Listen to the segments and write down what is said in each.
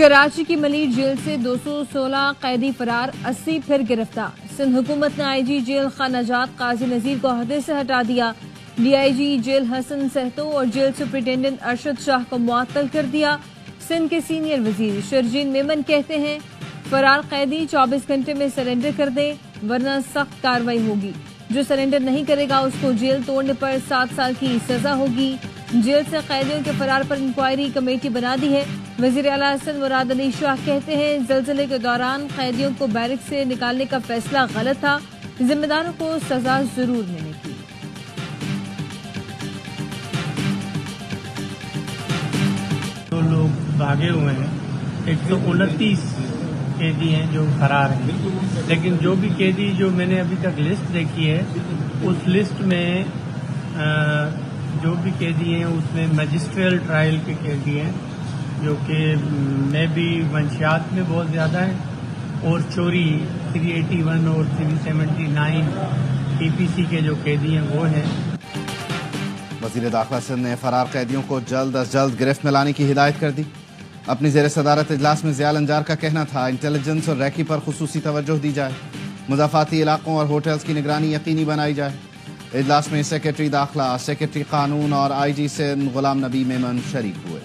कराची की मलिर जेल से 216 कैदी फरार, 80 फिर गिरफ्तार। सिंध हुकूमत ने आईजी जेल खान नजात काजी नजीर को अहदे से हटा दिया। डीआईजी जेल हसन सहतो और जेल सुपरिटेंडेंट अरशद शाह को मुअत्तल कर दिया। सिंध के सीनियर वजीर शर्जीन मेमन कहते हैं फरार कैदी 24 घंटे में सरेंडर कर दे वरना सख्त कार्रवाई होगी। जो सरेंडर नहीं करेगा उसको जेल तोड़ने पर 7 साल की सजा होगी। जेल से कैदियों के फरार पर इंक्वायरी कमेटी बना दी है। वजीर आला हसन मुराद अली शाह कहते हैं जलजले के दौरान कैदियों को बैरक से निकालने का फैसला गलत था, जिम्मेदारों को सजा जरूर मिलेगी। दो लोग भागे हुए हैं, 129 कैदी हैं जो फरार हैं, लेकिन जो भी कैदी जो मैंने अभी तक लिस्ट देखी है उस लिस्ट में जो भी कैदी हैं उसमें मजिस्ट्रियल ट्रायल के कैदी हैं जो कि में भी मंशियात में बहुत ज़्यादा है और चोरी 381 और 379 टीपीसी के जो कैदी हैं वो हैं। वज़ीर दाखिला सिंध ने फरार कैदियों को जल्द अज जल्द गिरफ्त में लाने की हिदायत कर दी। अपनी ज़ेर सदारत इजलास में ज़ियाल अंजार का कहना था इंटेलिजेंस और रैकी पर खुसूसी तवज्जो दी जाए, मुज़ाफ़ाती इलाकों और होटल्स की निगरानी यकीनी बनाई जाए। इजलास में सेक्रेटरी दाखिला, सेक्रेटरी कानून और आईजी सिंध गुलाम नबी मेमन शरीक हुए।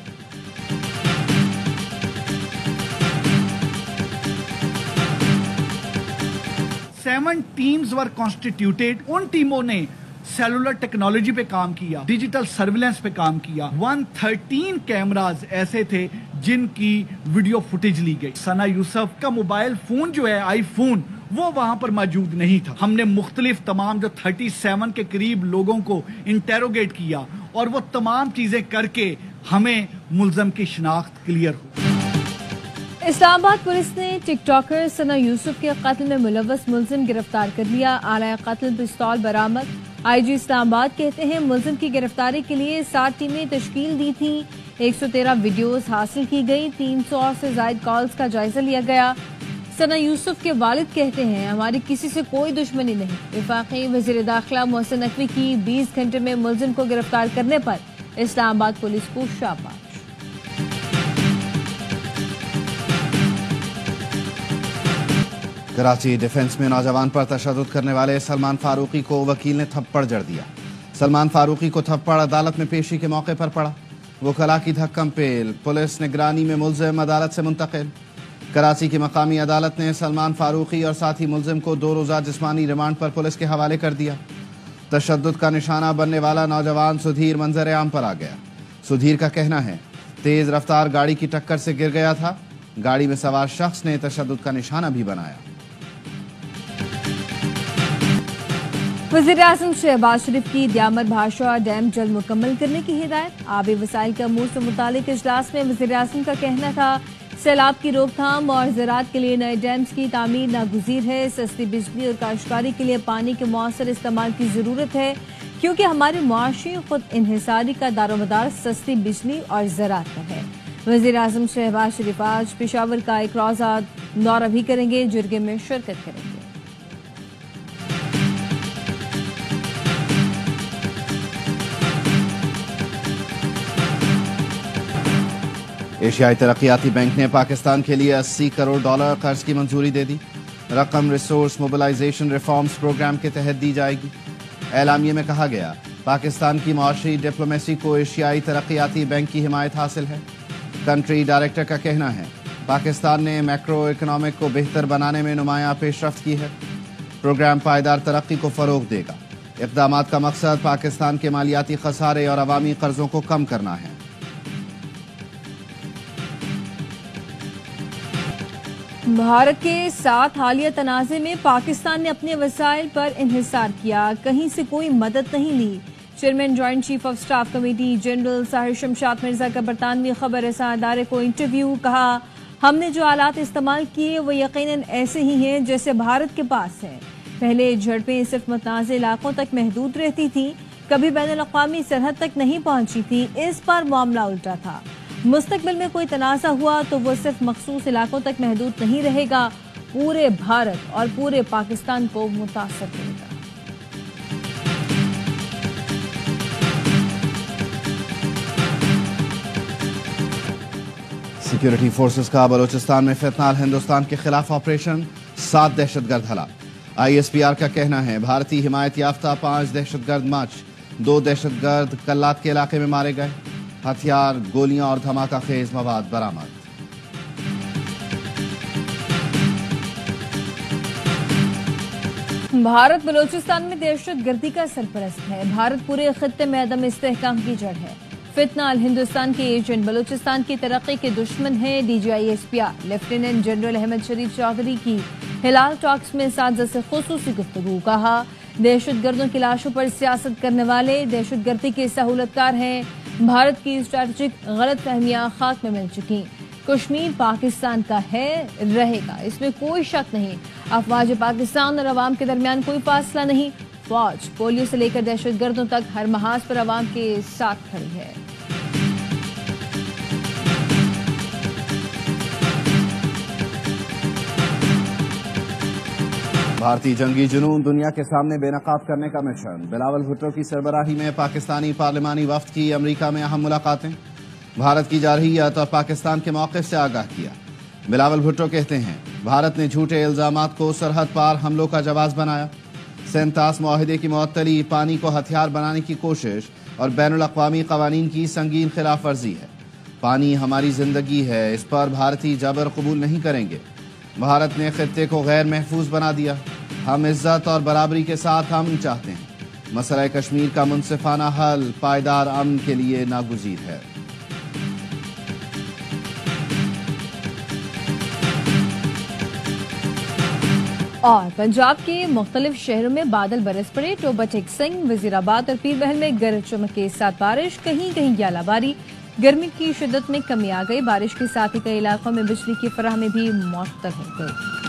Seven teams were constituted. उन टीमों ने सेलुलर टेक्नोलॉजी पे काम किया, डिजिटल सर्विलेंस पे काम किया। 113 कैमरास ऐसे थे जिनकी वीडियो फुटेज ली गई। सना यूसुफ का मोबाइल फोन जो है आईफोन वो वहां पर मौजूद नहीं था। हमने मुख्तलिफ तमाम जो 37 के करीब लोगों को इंटेरोगेट किया और वो तमाम चीजें करके हमें मुल्जम की शिनाख्त क्लियर हुई। इस्लामाबाद पुलिस ने टिकटॉकर सना यूसुफ के कत्ल में मुलव्वस मुल्जिम गिरफ्तार कर लिया। आला कत्ल पिस्तौल बरामद। आईजी इस्लामाबाद कहते हैं मुल्जिम की गिरफ्तारी के लिए 7 टीमें तश्कील दी थी। 113 वीडियोस हासिल की गई। 300 से ज्यादा कॉल्स का जायजा लिया गया। सना यूसुफ के वालिद कहते हैं हमारी किसी से कोई दुश्मनी नहीं। वफाकी वजीर दाखिला मोहसिन नकवी की 20 घंटे में मुल्जिम को गिरफ्तार करने पर इस्लामाबाद पुलिस को शाबाश। कराची डिफेंस में नौजवान पर तशद्दुद करने वाले सलमान फारूकी को वकील ने थप्पड़ जड़ दिया। सलमान फारूकी को थप्पड़ अदालत में पेशी के मौके पर पड़ा। वकला की धक्कम पेल, पुलिस निगरानी में मुल्जिम अदालत से मुंतकिल। कराची की मकामी अदालत ने सलमान फारूकी और साथी मुल्जिम को 2 रोज़ा जिस्मानी रिमांड पर पुलिस के हवाले कर दिया। तशद्दुद का निशाना बनने वाला नौजवान सुधीर मंजर आम पर आ गया। सुधीर का कहना है तेज रफ्तार गाड़ी की टक्कर से गिर गया था। गाड़ी में सवार शख्स ने तशद्दुद का निशाना भी बनाया। वज़ीर आज़म शहबाज शरीफ की दियामर भाषा डैम जल्द मुकम्मल करने की हिदायत। आबी वसाइल के अमूर से मुतालिक इजलास में वज़ीर आज़म का कहना था सैलाब की रोकथाम और ज़राअत के लिए नए डैम्स की तामीर नागुज़ीर है। सस्ती बिजली और काश्तकारी के लिए पानी के मौसर इस्तेमाल की ज़रूरत है क्योंकि हमारे मुआशी खुद इन्हिसारी का दारोमदार सस्ती बिजली और ज़राअत पर है। वज़ीर आज़म शहबाज शरीफ आज पेशावर का एक रोज़ा दौरा भी करेंगे, जुर्गे में शिरकत करेंगे। एशियाई तरक्याती बैंक ने पाकिस्तान के लिए $80 करोड़ कर्ज की मंजूरी दे दी। रकम रिसोर्स मोबिलाइजेशन रिफॉर्म्स प्रोग्राम के तहत दी जाएगी। एलामिये में कहा गया पाकिस्तान की मुआशी डिप्लोमेसी को एशियाई तरक्याती बैंक की हिमायत हासिल है। कंट्री डायरेक्टर का कहना है पाकिस्तान ने मैक्रो इकोनॉमिक को बेहतर बनाने में नुमायां पेशरफ्त की है। प्रोग्राम पायदार तरक्की को फरोग देगा। इक़दामात का मकसद पाकिस्तान के मालियाती खसारे और अवामी कर्जों को कम करना है। भारत के साथ हालिया तनाज़े में पाकिस्तान ने अपने वसाइल पर इन्हिसार किया, कहीं से कोई मदद नहीं ली। Chairman joint chief of staff committee general Sahir Shamshad Mirza का बरतानवी खबर रसा अदारे को इंटरव्यू। कहा हमने जो आलात इस्तेमाल किए वो यकीनन ऐसे ही हैं जैसे भारत के पास हैं। पहले झड़पें सिर्फ मुतनाज़ इलाकों तक महदूद रहती थी, कभी बैनुल अक़वामी सरहद तक नहीं पहुंची थी। इस पर मामला उल्टा था। मुस्तकबिल में कोई तनाज़ा हुआ तो वो सिर्फ मखसूस इलाकों तक महदूद नहीं रहेगा, पूरे भारत और पूरे पाकिस्तान को मुतासर करेगा। सिक्योरिटी फोर्सेस का बलूचिस्तान में फितनाल हिंदुस्तान के खिलाफ ऑपरेशन, 7 दहशतगर्द हलाक। ISPR का कहना है भारतीय हिमायत याफ्ता 5 दहशतगर्द मार्च, 2 दहशतगर्द कल्लात के इलाके में मारे गए। हथियार, गोलियां और धमाका खेज मवाद बरामद। भारत बलूचिस्तान में दहशतगर्दी का सरपरस्त है। भारत पूरे खित्ते में अदम इस्तेहकाम की जड़ है। फितनाल हिंदुस्तान के एजेंट बलूचिस्तान की तरक्की के दुश्मन है। DGISPR लेफ्टिनेंट जनरल अहमद शरीफ चौधरी की हिलाल टॉक्स में साझा से खुसूसी गुफ्तगू। कहा, दहशतगर्दों की लाशों पर सियासत करने वाले दहशतगर्दी के सहूलतकार हैं। भारत की स्ट्रैटेजिक गलत फहमियां खाक में मिल चुकी। कश्मीर पाकिस्तान का है, रहेगा, इसमें कोई शक नहीं। अफवाज पाकिस्तान और अवाम के दरमियान कोई फासला नहीं। फौज पोलियो से लेकर दहशतगर्दों तक हर महाज पर अवाम के साथ खड़ी है। भारतीय जंगी जुनून दुनिया के सामने बेनकाब करने का मिशन। बिलावल भुट्टो की सरबराही में पाकिस्तानी पार्लिमानी वफ्द की अमरीका में अहम मुलाकातें। भारत की जारहियत और पाकिस्तान के मौक़िफ़ से आगाह किया। बिलावल भुट्टो कहते हैं, भारत ने झूठे इल्जामात को सरहद पार हमलों का जवाब बनाया। 37 मुआहिदे की मुअत्तली, पानी को हथियार बनाने की कोशिश और बैनुल अक़वामी क़वानीन की संगीन खिलाफ वर्जी है। पानी हमारी जिंदगी है, इस पर भारतीय जबर कबूल नहीं करेंगे। भारत ने खित्ते को गैर महफूज बना दिया। हम इज्जत और बराबरी के साथ अमन चाहते हैं। मसला कश्मीर का मुनसिफाना हल पायदार अमन के लिए नागुज़ीर है। और पंजाब के मुख्तलिफ शहरों में बादल बरस पड़े। टोबा टेक सिंह, वजीराबाद और पीर बहल में गरज चमक के साथ बारिश, कहीं कहीं ग्यालाबारी। गर्मी की शिद्दत में कमी आ गई। बारिश के साथ ही कई इलाकों में बिजली की फराहमी भी मुअत्तल हो गई।